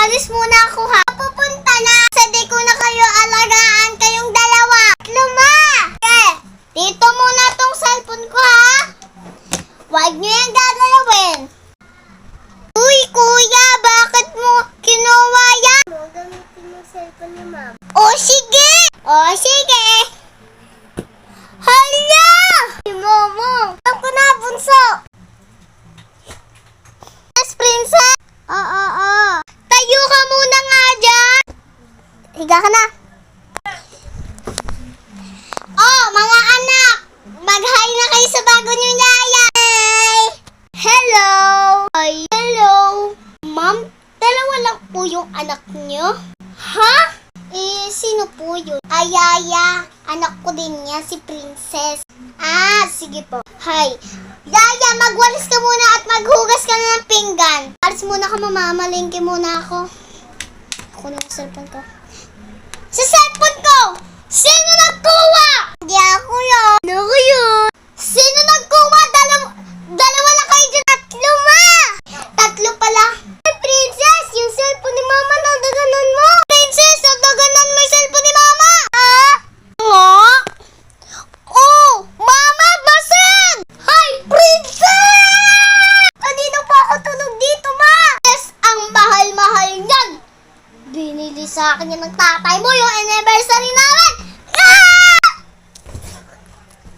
Alis muna ako ha. Pupunta na. Sa di ko na kayo alagaan kayong dalawa. Luma! Dito muna tong cellphone ko ha. Huwag niyo yung gagalawin. Uy, kuya, bakit mo kinuha yan? Gamitin mo cellphone ni ma'am. O, sige! Hala! Si Momo! Alam ko na, bunso! Yes, princess? Oo. Tayo ka muna nga dyan! Higa ka na. Oh, mga anak! Mag-hi na kayo sa bago niyong yaya! Hi! Hello! Hi! Hello! Ma'am, dalawa lang po yung anak niyo? Ha? Sino po yun? Yaya. Anak ko din niya, si Princess. Sige po. Hi. Yaya, magwalis ka muna at maghugas ka na ng pinggan. Alis muna ka, mamamalingki muna ako. Ako na yung cellphone ko. Sa cellphone ko! Sino nagkuha? Hindi ako yun. Ano ko yun? Sino nagkuha? Dalawa lang kayo dyan. Tatlo, ma! Tatlo pala. Princess, yung cellphone ni mama nadaganan mo. Princess, nadaganan mo yung cellphone ni mama. Nga? Oh, mama, basag! Hi, Princess! Kanino pa ako tulog dito, ma? Yes, ang mahal-mahal niyan. Binili sa akin yan ng tatay mo yung anniversary na